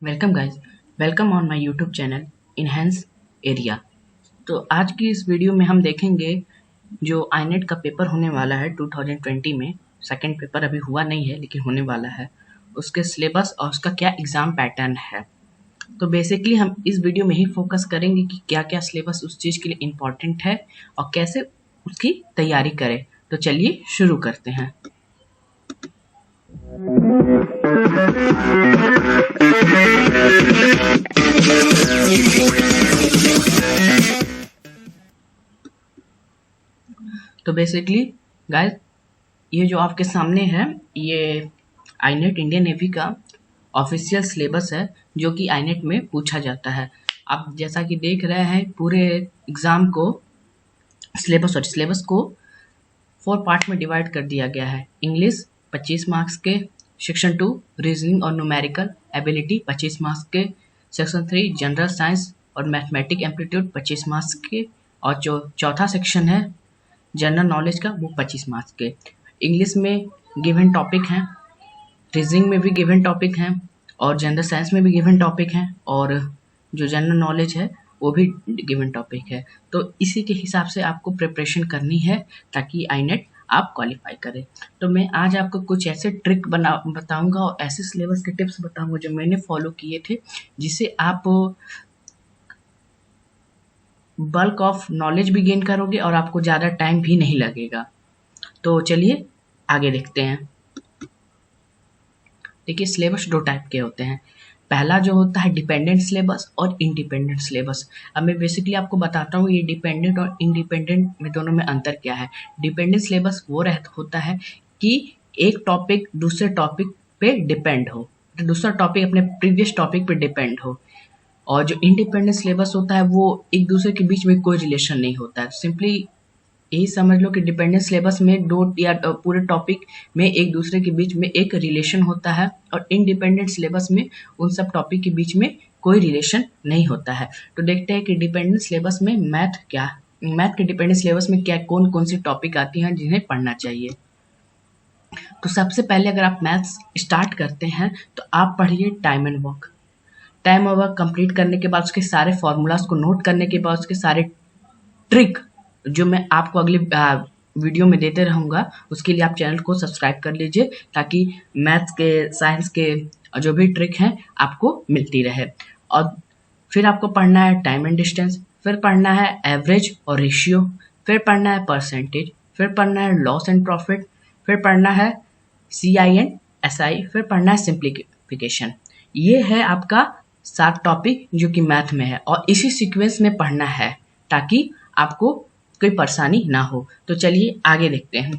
Welcome guys, welcome on my YouTube channel enhance area. तो आज की इस वीडियो में हम देखेंगे जो आईनेट का पेपर होने वाला है 2020 में। सेकंड पेपर अभी हुआ नहीं है लेकिन होने वाला है। उसके सिलेबस और उसका क्या एग्ज़ाम पैटर्न है। तो बेसिकली हम इस वीडियो में ही फोकस करेंगे कि क्या क्या सिलेबस उस चीज़ के लिए इम्पॉर्टेंट है और कैसे उसकी तैयारी करें। तो चलिए शुरू करते हैं। तो बेसिकली गाइस, ये जो आपके सामने है ये आईनेट इंडियन नेवी का ऑफिशियल सिलेबस है जो कि आईनेट में पूछा जाता है। आप जैसा कि देख रहे हैं पूरे एग्ज़ाम को सिलेबस को 4 पार्ट में डिवाइड कर दिया गया है। इंग्लिश 25 मार्क्स के, सेक्शन 2 रीजनिंग और न्यूमेरिकल एबिलिटी 25 मार्क्स के, सेक्शन 3 जनरल साइंस और मैथमेटिक एप्टीट्यूड 25 मार्क्स के, और जो चौथा सेक्शन है जनरल नॉलेज का वो 25 मार्क्स के। इंग्लिश में गिवन टॉपिक हैं, रीजनिंग में भी गिवन टॉपिक हैं और जनरल साइंस में भी गिवन टॉपिक हैं, और जो जनरल नॉलेज है वो भी गिवन टॉपिक है। तो इसी के हिसाब से आपको प्रिपरेशन करनी है ताकि आईनेट आप क्वालिफाई करें। तो मैं आज आपको कुछ ऐसे ट्रिक बताऊंगा और ऐसे सिलेबस के टिप्स बताऊंगा जो मैंने फॉलो किए थे, जिससे आप बल्क ऑफ नॉलेज भी गेन करोगे और आपको ज़्यादा टाइम भी नहीं लगेगा। तो चलिए आगे देखते हैं। देखिए, सिलेबस 2 टाइप के होते हैं। पहला जो होता है डिपेंडेंट सिलेबस और इंडिपेंडेंट सिलेबस। अब मैं बेसिकली आपको बताता हूँ ये डिपेंडेंट और इंडिपेंडेंट में दोनों में अंतर क्या है। डिपेंडेंट सिलेबस वो होता है कि एक टॉपिक दूसरे टॉपिक पे डिपेंड हो, दूसरा टॉपिक अपने प्रीवियस टॉपिक पे डिपेंड हो। और जो इंडिपेंडेंट सिलेबस होता है वो एक दूसरे के बीच में कोई रिलेशन नहीं होता है। सिंपली यही समझ लो कि डिपेंडेंट सिलेबस में दो या पूरे टॉपिक में एक दूसरे के बीच में एक रिलेशन होता है, और इंडिपेंडेंट सिलेबस में उन सब टॉपिक के बीच में कोई रिलेशन नहीं होता है। तो देखते हैं कि डिपेंडेंट सिलेबस में मैथ के डिपेंडेंट सिलेबस में क्या कौन कौन सी टॉपिक आती हैं जिन्हें पढ़ना चाहिए। तो सबसे पहले अगर आप मैथ्स स्टार्ट करते हैं तो आप पढ़िए टाइम एंड वर्क। टाइम और वर्क कंप्लीट करने के बाद उसके सारे फॉर्मूलाज को नोट करने के बाद उसके सारे ट्रिक जो मैं आपको अगली वीडियो में देते रहूँगा, उसके लिए आप चैनल को सब्सक्राइब कर लीजिए ताकि मैथ्स के साइंस के जो भी ट्रिक हैं आपको मिलती रहे। और फिर आपको पढ़ना है टाइम एंड डिस्टेंस, फिर पढ़ना है एवरेज और रेशियो, फिर पढ़ना है परसेंटेज, फिर पढ़ना है लॉस एंड प्रॉफिट, फिर पढ़ना है CI एंड SI, फिर पढ़ना है सिंप्लीफिकेशन। ये है आपका 7 टॉपिक जो कि मैथ में है और इसी सीक्वेंस में पढ़ना है ताकि आपको कोई परेशानी ना हो। तो चलिए आगे देखते हैं।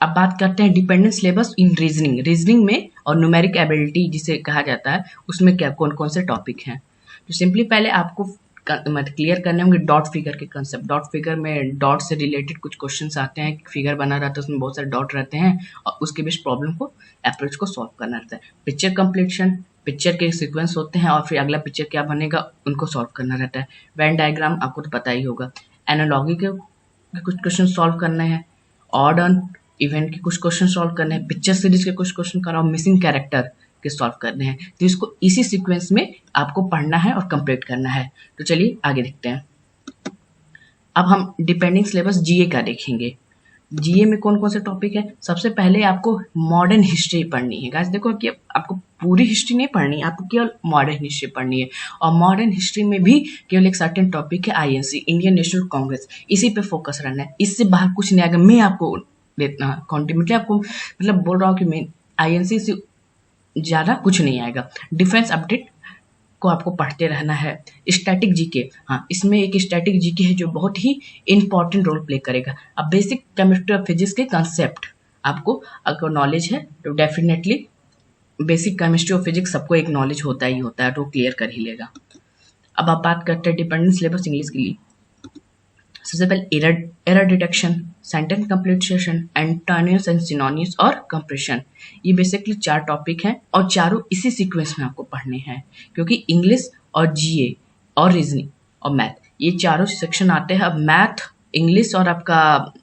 अब बात करते हैं डिपेंडेंट सिलेबस इन रीजनिंग में और न्यूमेरिक एबिलिटी जिसे कहा जाता है, उसमें क्या कौन कौन से टॉपिक हैं। तो सिंपली पहले आपको क्लियर करने होंगे डॉट फिगर के कंसेप्ट। डॉट फिगर में डॉट से रिलेटेड कुछ क्वेश्चंस आते हैं, फिगर बना रहता है उसमें बहुत सारे डॉट रहते हैं और उसके बीच प्रॉब्लम को अप्रोच को सॉल्व करना रहता है। पिक्चर कंप्लीशन, पिक्चर के सीक्वेंस होते हैं और फिर अगला पिक्चर क्या बनेगा उनको सॉल्व करना रहता है। वेन डायग्राम आपको तो पता ही होगा। एनालॉजी के कुछ क्वेश्चन सॉल्व करने हैं, ऑड एंड इवेंट के कुछ क्वेश्चन सॉल्व करने हैं, पिक्चर सीरीज के कुछ क्वेश्चन कराओ, मिसिंग कैरेक्टर के सॉल्व करने हैं। तो इसको इसी सीक्वेंस में आपको पढ़ना है और कंप्लीट करना है। तो चलिए आगे देखते हैं। अब हम डिपेंडिंग सिलेबस जीए का देखेंगे। जीए में कौन कौन से टॉपिक है। सबसे पहले आपको मॉडर्न हिस्ट्री पढ़नी है। गाइस देखो कि आपको पूरी हिस्ट्री नहीं पढ़नी है, आपको केवल मॉडर्न हिस्ट्री पढ़नी है। और मॉडर्न हिस्ट्री में भी केवल एक सर्टेन टॉपिक है INC, इंडियन नेशनल कांग्रेस, इसी पे फोकस रहना है। इससे बाहर कुछ नहीं आएगा। मैं आपको देना कॉन्टिन्यूटी आपको मतलब बोल रहा हूँ कि मैं INC से ज़्यादा कुछ नहीं आएगा। डिफेंस अपडेट को आपको पढ़ते रहना है। स्टैटिक जीके, हाँ इसमें एक स्टैटिक जीके है जो बहुत ही इंपॉर्टेंट रोल प्ले करेगा। अब बेसिक केमिस्ट्री और फिजिक्स के कंसेप्ट आपको अगर नॉलेज है तो डेफिनेटली बेसिक केमिस्ट्री और फिजिक्स सबको एक नॉलेज होता ही होता है, तो क्लियर कर ही लेगा। अब आप बात करते हैं डिपेंडेंट सिलेबस इंग्लिश के लिए। सबसे पहले error detection, sentence completion, antonyms and synonyms और कंप्रेशन। ये बेसिकली 4 टॉपिक हैं और चारों इसी सीक्वेंस में आपको पढ़ने हैं, क्योंकि इंग्लिश और जीए और रीजनिंग और मैथ ये चारों सेक्शन आते हैं। अब मैथ, इंग्लिश और आपका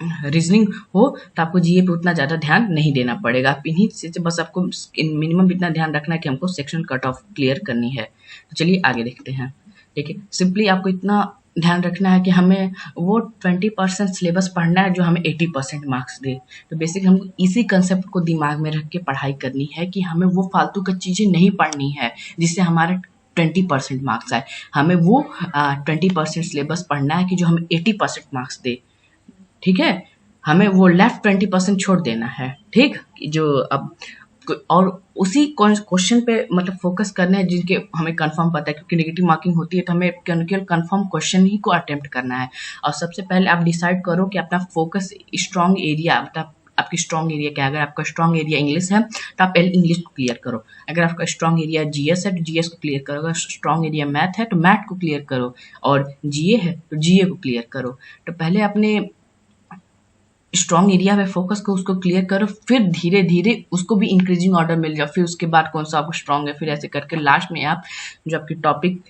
रीजनिंग हो तो आपको जीए पे उतना ज़्यादा ध्यान नहीं देना पड़ेगा। आप इन्हीं से बस आपको मिनिमम इतना ध्यान रखना है कि हमको सेक्शन कट ऑफ क्लियर करनी है। तो चलिए आगे देखते हैं। ठीक है, सिंपली आपको इतना ध्यान रखना है कि हमें वो 20% सिलेबस पढ़ना है जो हमें 80% मार्क्स दे। तो बेसिक हमको इसी कंसेप्ट को दिमाग में रख के पढ़ाई करनी है कि हमें वो फालतू की चीज़ें नहीं पढ़नी है जिससे हमारा 20% मार्क्स आए। हमें वो 20% सिलेबस पढ़ना है कि जो हमें 80% मार्क्स दे। ठीक है, हमें वो लेफ्ट 20% छोड़ देना है। ठीक, जो अब और उसी क्वेश्चन पे मतलब फोकस करना है जिनके हमें कंफर्म पता है, क्योंकि नेगेटिव मार्किंग होती है तो हमें केवल कंफर्म क्वेश्चन ही को अटेम्प्ट करना है। और सबसे पहले आप डिसाइड करो कि अपना फोकस स्ट्रॉन्ग एरिया, मतलब आपकी स्ट्रॉन्ग एरिया क्या है। अगर आपका स्ट्रॉन्ग एरिया इंग्लिश है तो आप पहले इंग्लिश को क्लियर करो। अगर आपका स्ट्रॉन्ग एरिया जीएस है तो जीएस को क्लियर करो। अगर स्ट्रॉन्ग एरिया मैथ है तो मैथ को क्लियर करो, और जीए है तो जीए को क्लियर करो। तो पहले अपने स्ट्रॉन्ग एरिया में फोकस को उसको क्लियर करो, फिर धीरे धीरे उसको भी इंक्रीजिंग ऑर्डर मिल जाओ, फिर उसके बाद कौन सा आपको स्ट्रॉन्ग है, फिर ऐसे करके लास्ट में आप जो आपकी टॉपिक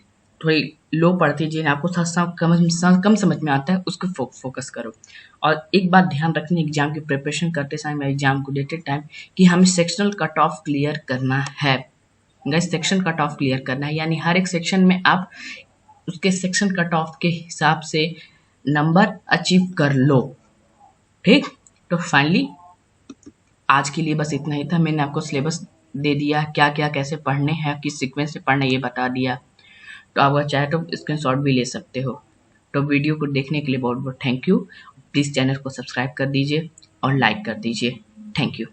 थोड़ी लो पड़ती है, जिन्हें आपको कम समझ में आता है, उसको फोकस करो। और एक बात ध्यान रखनी एग्जाम की प्रिपरेशन करते समय, एग्जाम को देते टाइम, कि हमें सेक्शनल कट ऑफ क्लियर करना है। Guys, section cut off clear करना है, यानी हर एक सेक्शन में आप उसके सेक्शन कट ऑफ के हिसाब से नंबर अचीव कर लो। ठीक, तो फाइनली आज के लिए बस इतना ही था। मैंने आपको सिलेबस दे दिया, क्या क्या कैसे पढ़ने हैं, किस सीक्वेंस से पढ़ना है ये बता दिया। तो आप अगर चाहे तो स्क्रीनशॉट भी ले सकते हो। तो वीडियो को देखने के लिए बहुत बहुत थैंक यू। प्लीज़ चैनल को सब्सक्राइब कर दीजिए और लाइक कर दीजिए। Thank you.